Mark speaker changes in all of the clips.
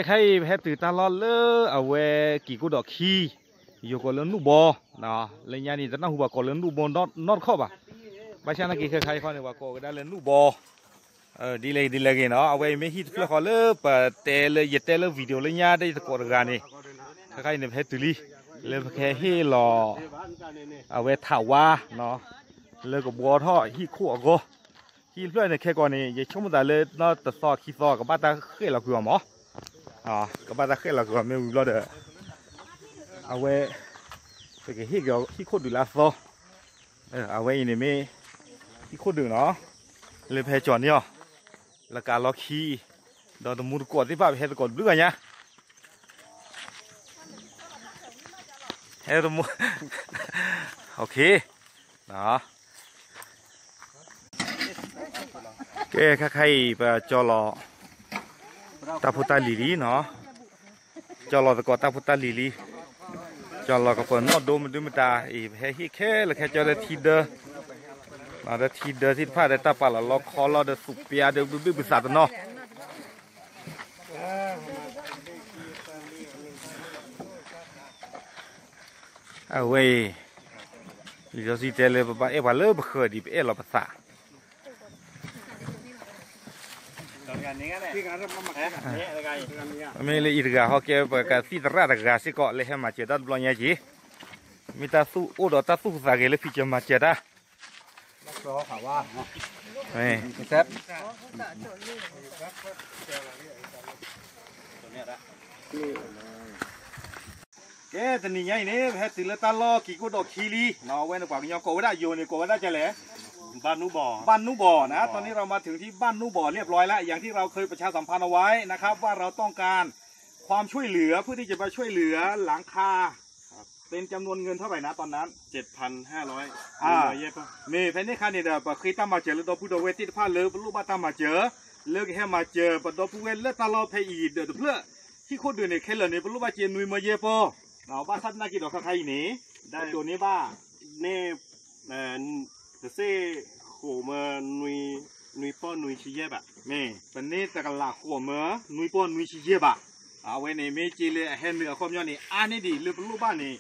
Speaker 1: ใครแพ้ตื่นตลอดเลยเอาไว้กี่กูดอกขี้อยู่ก็เล่นนูบอเนาะเล่นยานี่จะน่าหัวก็เล่นนูบอนอดเข้าป่ะไม่ใช่นักกีฬาใครเขาเนี่ยว่าก็ได้เล่นนูบอดีเลยกันเนาะเอาไว้ไม่ฮิตเพื่อเขาเลยปะเตะเลยยัดเตะเลยวิดีโอเลยยาได้ตะกอดกันนี่ใครเนี่ยแพ้ตื่นเลยแค่ให้รอเอาไว้ถ่าวาเนาะเลยก็บัวท่อฮิตขั้วก็ฮิตเพื่อนเนี่ยแค่ก่อนนี่ยังชมแต่เลยเนาะแต่ซอขี้ซอกับบ้านตาเคยเราคือหมอกับบ้านตาเคยเราคือไม่รู้แล้วเด้อเอาไว้ไปเกี่ยวฮิตโคตรดูแลซอเอาไว้นี่ไม่ฮิตโคตรดูเนาะเลยแพ้จอนเนี่ยแล้วการล็อกขี้ดอนตมูดกดที่ป้าไปเฮ็ดกดด้วยเนี่ยเฮ็ดตมูโอเคเนาะแกใครไปจอลอตาพุตาลีลีเนาะจอลอตะกอตาพุตาลีลีจอลอก็เปิดนอดดูมันดูมันตาอีแค่ฮิแค่แล้วแค่จอเลยทีเดอเราได้ทีเดอที่ผ้าได้ตาปลาเราล็อกคอเราได้สุกเปียเดี๋ยวดูบิสัตว์เนาะเอาไว้ลิซซี่เจเลยบ้าว่าเลิกเคยดีไปเราภาษาไม่เลยอีกแล้วเขาเกี่ยวกับการที่ตราตกาสิก็เลยให้มาเจอดับล้อเนี่ยจีมีตาสู้โอ้ดตาสู้สักเลยพิจารณาเจอได้รอข่าวว่าไม่เซ็ตแกตอนนี้ไงเนี่ยแพทย์ตื่นแล้วตาล้อกี่กูดอกคีรีเนาะเว้นกว่ายังโกวได้โยนี่โกวได้จะแหละบ้านนูบ่อนะตอนนี้เรามาถึงที่บ้านนูบ่อเรียบร้อยแล้วอย่างที่เราเคยประชาสัมพันธ์เอาไว้นะครับว่าเราต้องการความช่วยเหลือเพื่อที่จะไปช่วยเหลือหลังคาเป็นจำนวนเงินเท่าไหร่นะตอนนั้น
Speaker 2: 7,500เย็บ
Speaker 1: มีแผ่นนี้คันนี้เดี๋ยวเคยตั้งมาเจอหรือตัวผู้โดยเวทีผ้าเลือบลูกบ้านตั้งมาเจอเลือกให้มาเจอปตัวผู้เวทเลือกตลอดเพย์อีเดี๋ยวเพื่อที่คนเดือนเนี่ยเคลื่อนเนี่ยลูกบ้านเจนุยมาเย็บปอเนาะบ้านทัดนากิดอกใครหนีได้ตัวนี้บ้า
Speaker 2: นี่จะเซ่โขมานุยป้อนนุยชี้เย็บอ่ะ
Speaker 1: นี่เป็นนี่แต่กหลักหัวเมื่อนุยป้อนนุยชี้เย็บอ่ะเอาไว้ในเมจิเลยเห็นเหนือความย้อนนี่อันนี้ดีเลือกลูกบ้านนี่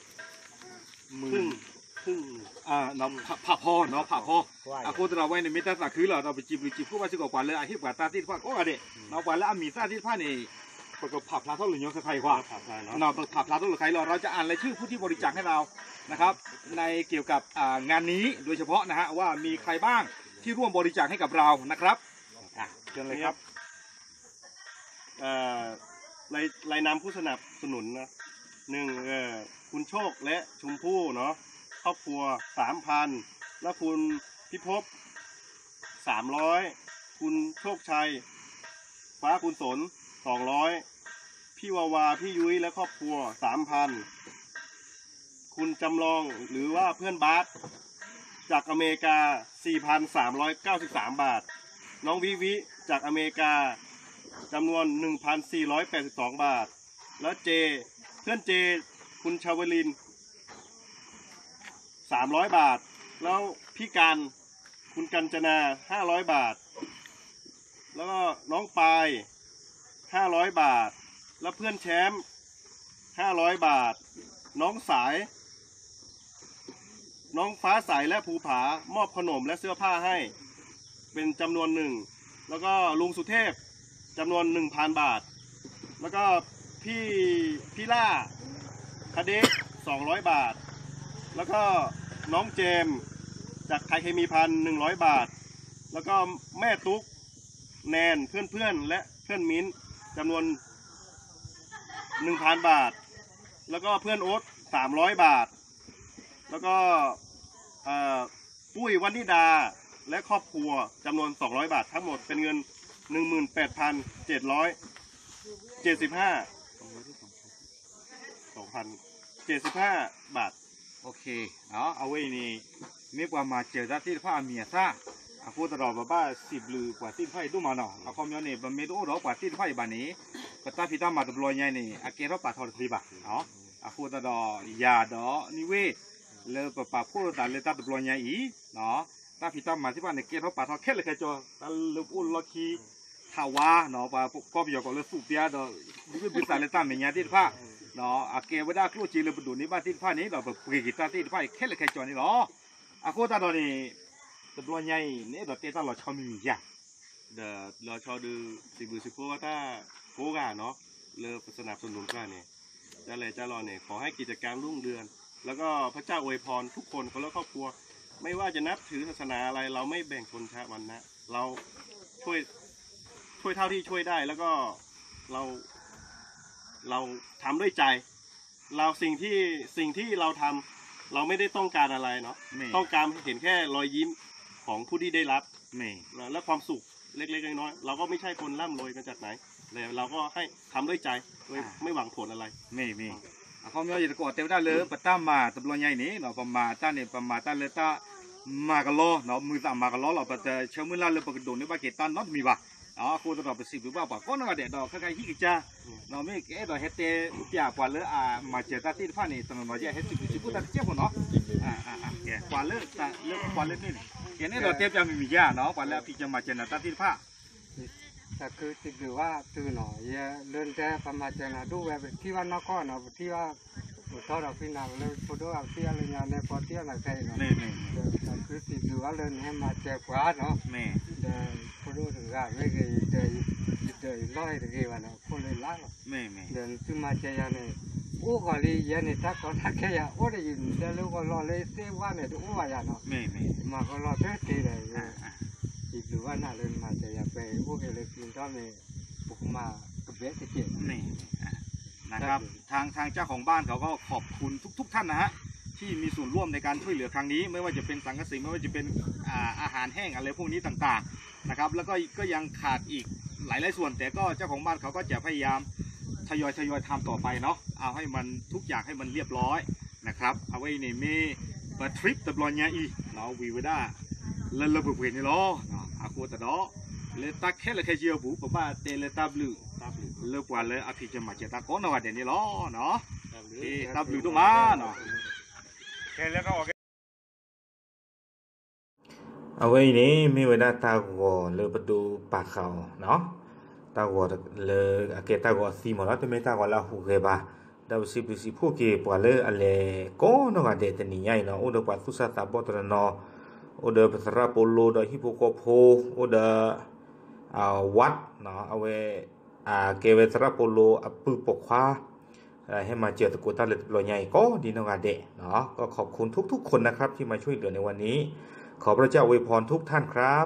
Speaker 2: พึ่ง
Speaker 1: เนาะผ่าพ่อเนาะผ่าพ่อโคตรเราไว้ในมิตรสักคือเราไปจีบผู้ว่าจะก่อกว่าเลยอาชีพกว่าตาที่ผ้าก็อะไรเนาะกว่าแล้วมีตาที่ผ้านี่ประกอบผับพลาเท่าหรือยังใครกว่าเนาะผับพลาเท่าหรือใครเราจะอ่านรายชื่อผู้ที่บริจาคให้เรานะครับในเกี่ยวกับงานนี้โดยเฉพาะนะฮะว่ามีใครบ้างที่ร่วมบริจาคให้กับเรานะครับเชิญเลยครับ
Speaker 2: รายนามผู้สนับสนุนนะคุณโชคและชมพู่เนาะครอบครัว 3,000 แล้วคุณพิภพ300คุณโชคชัยฟ้าคุณสน200พี่วาวาพี่ยุ้ยและครอบครัว 3,000 คุณจำลองหรือว่าเพื่อนบาสจากอเมริกา 4,393 บาทน้องวิจากอเมริกาจำนวน 1,482 บาทแล้วเพื่อนเจคุณชาวลิน300 บาทแล้วพี่การคุณกัญจนา500 บาทแล้วก็น้องปาย500 บาทแล้วเพื่อนแชมป์500 บาทน้องฟ้าใสและภูผามอบขนมและเสื้อผ้าให้เป็นจำนวนหนึ่งแล้วก็ลุงสุเทพจำนวน 1,000 บาทแล้วก็พี่ล่าคเดะ200 บาทแล้วก็น้องเจมจากไทยเคมีพัน100 บาทแล้วก็แม่ตุ๊กแนนเพื่อนและเพื่อนมิ้นจำนวน 1,000 บาทแล้วก็เพื่อนโอ๊ต300 บาทแล้วก็ปุ้ยวันนิดาและครอบครัวจำนวน200 บาททั้งหมดเป็นเงิน 2,075 บาท
Speaker 1: โอเคเอาไว้นี่มีกว่ามาเจอที่ผ้าเมียซ่าพูดตลอดว่า10หรือกว่าที่ไฟดูมาเนาะเอาความย้อนนี่มันไม่รู้หรอกว่าที่ไฟบ้านนี้ก็ตาพิธามาตบลอยไงนี่อาเกเราป่าทอดทีบ่ะพูดตลอดยาดอนี่เว้เลยป่าพูดตลอดเลยตาตบลอยไงอีเนาะตาพิธามาที่บ้านเนี่ยเกเราป่าทอดแค่เลยแค่จอตาลูกอุ่นล็อกคีทาวาเนาะป่าก็มีอยู่ก็เลยสูบยาดอ ดูเป็นสารเลยตามอย่างเงี้ยที่ผ้าเนาะอาเกวดาครูจีเลยประดูนี่บ้านที่ผ้านี้เราแบบปกีตาที่ผ้าแค่เลยแค่จอนี่หรออาโคตาตอนนี้ตัวใหญ่เนี่ยเราเตะตลอดชอบมีอย่าง
Speaker 2: เดี๋ยวเราชอดูสิบุสิโพว่าถ้าโคกาเนาะเลิกสนับสนุนกันเนี่ยจะอะไรจะรอเนี่ยขอให้กิจการรุ่งเรืองแล้วก็พระเจ้าอวยพรทุกคนคนและครอบครัว ไม่ว่าจะนับถือศาสนาอะไรเราไม่แบ่งชนชั้นวรรณะเราช่วยเท่าที่ช่วยได้แล้วก็เราทำด้วยใจ เราสิ่งที่เราทำเราไม่ได้ต้องการอะไรเนาะต้องการเห็นแค่รอยยิ้มของผู้ที่ได้รับและความสุขเล็กๆน้อยๆเราก็ไม่ใช่คนร่ำรวยมาจากไหนแต่เราก็ให้ทำด้วยใจโดยไม่หวังผลอะไร
Speaker 1: ไม่เขาไม่เอาอย่างก่อนเตวได้เลยปะตั้มมาตำรวจใหญ่นี่เนาะประมาณตั้งเนี่ยประมาณตั้งเลยตั้งมากะล้อเนาะมือตั้งมากะล้อเราไปเชื่อมือล่าเลยปกติโดนในบ้านเกตันน็อตมีว่ะอ๋อคุณตลอดไปสิบหรือว่าป่ะก็นั่งเด็ดดอกใครๆฮิกจ้าเนาะไม่เก๋ดอกเฮเตเปียกว่าเลยมาเจอตาที่ฟ้านี่ตอนนั้นเราจะเฮติบุจิบุตาเจ้าคนเนาะแกกว่าเลยตาเลือกกว่าเลยนี่แกนี่เราเทียบจะมียาเนาะกว่าแล้วพี่จะมาเจอตาที่ฟ้า
Speaker 3: แต่คือติดหรือว่าตื่นหน่อยเดินแต่ประมาณจะนะดูแบบที่ว่านอกก้อนเนาะที่ว่าตอนเราพินาเลยพอดูเอาเที่ยวเลยเนี่ยในพอเที่ยวไหนใครเนาะแต่คือติดหรือว่าเดินให้มาเจ็บกว่าเนาะแต่พอดูถึงว่าไม่เคยเดินร้อยถึงกี่วันเนาะคนเลยล้างเดินขึ้นมาเจอเนี่ยโอ้ก่อนเลยยันเนี่ยถ้าก่อนถ้าแค่ยาโอ้ได้ยินเดี๋ยวเราก็รอเลยเสียว่าเนี่ยโอ้ยาเนาะมาก็รอเท่าทีเลยติดหรือว่าน่าเล่นมาจะอยากไปโอเคเลยพิมพ์ตอนนี้บุกมากระเบื้องเจ็บ
Speaker 1: นี่นะครับทางเจ้าของบ้านเขาก็ขอบคุณทุกท่านนะฮะที่มีส่วนร่วมในการช่วยเหลือครั้งนี้ไม่ว่าจะเป็นสังกะสีไม่ว่าจะเป็นอาหารแห้งอะไรพวกนี้ต่างๆนะครับแล้วก็ยังขาดอีกหลายส่วนแต่ก็เจ้าของบ้านเขาก็จะพยายามทยอยทำต่อไปเนาะเอาให้มันทุกอย่างให้มันเรียบร้อยนะครับเอาไว้ในเมย์เปิดทริปตะบลอนยาอีเนาะวีเวด้าเล่นระบบเห็นนี่ล้อเนาะอากูแต่ดอเลตักแค่เลยแค่เจียวบุปผาเตเลตับลูเลิกว่าเลยอภิจะมาเจตาก้อนว่าเดี๋ยวนี้ล้อเนาะตับลูตัวมาเนาะแค่แล้วก็เอาไว้นี่มีเวลาตากัวเลยประตูปากเขาเนาะตากัวเลยอาเกตากัวซีมาแล้วแต่ไม่ตากัวละหูเกบะดาวสิบสิพวกเก็บว่าเลยอะไรก้อนว่าเดี๋ยวจะนี่ใหญ่เนาะอุดปัสสุสตาบอตระเนาะudah pesera polo dah hipokopo udahวัดเนาะเอาไว้เกวสระโปโลปือปกคว้าให้มาเจอตะกุตาเล็ดลอยใหญ่ก็ดีนองาเดะเนาะก็ขอบคุณทุกๆคนนะครับที่มาช่วยเหลือในวันนี้ขอพระเจ้าอวยพรทุกท่านครับ